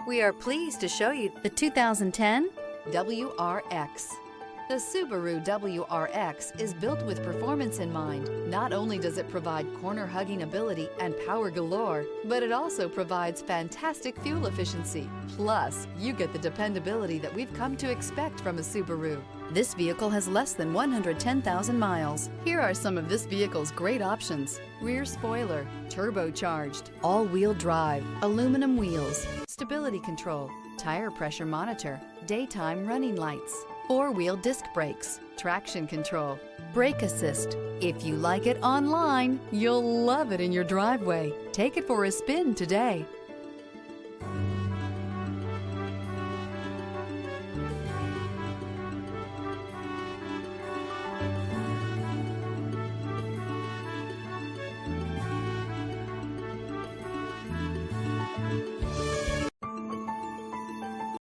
We are pleased to show you the 2010 WRX. The Subaru WRX is built with performance in mind. Not only does it provide corner-hugging ability and power galore, but it also provides fantastic fuel efficiency. Plus, you get the dependability that we've come to expect from a Subaru. This vehicle has less than 110,000 miles. Here are some of this vehicle's great options: rear spoiler, turbocharged, all-wheel drive, aluminum wheels, stability control, tire pressure monitor, daytime running lights, four-wheel disc brakes, traction control, brake assist. If you like it online, you'll love it in your driveway. Take it for a spin today.